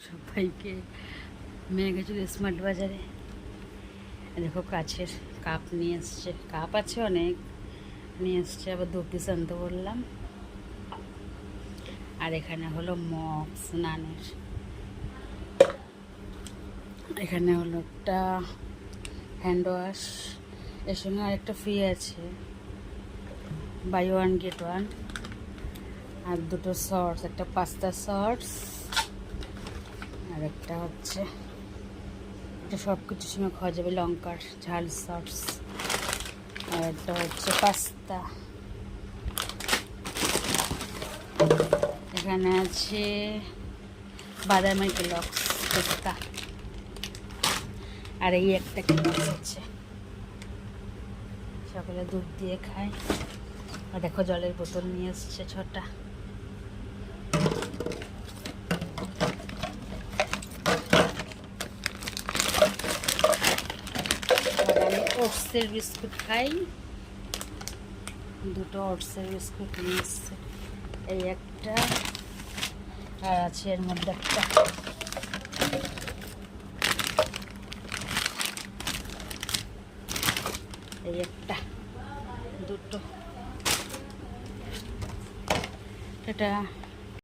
সবাইকে মেয়ে গেছিল স্মার্ট বাজারে। দেখো কাছের কাপ নিয়ে এসছে, কাপ আছে অনেক, নিয়ে এসছে। আবার 2 পিস আনতে বললাম। আর এখানে হলো মগ স্নানের, এখানে হলো একটা হ্যান্ড ওয়াশ, এর সঙ্গে আরেকটা ফ্রি আছে, বাই 1 গেট 1। আর 2টো সস, একটা পাস্তা সস আর একটা হচ্ছে, এটা সব কিছুর সঙ্গে খাওয়া যাবে, লঙ্কার ঝাল সস। আর একটা হচ্ছে পাস্তা। এখানে আছে বাদামের কেলগস পেস্তা। আর এই একটা কেলগস আছে, সকালে দুধ দিয়ে খায়। আর দেখো জলের বোতল নিয়ে এসছে 6টা। আর আমি ওটসের বিস্কুট খাই, 2টো ওটসের বিস্কুট নিয়ে এসছে, এই একটা আর আছে এর মধ্যে একটা। এই একটা, 2টো। এটা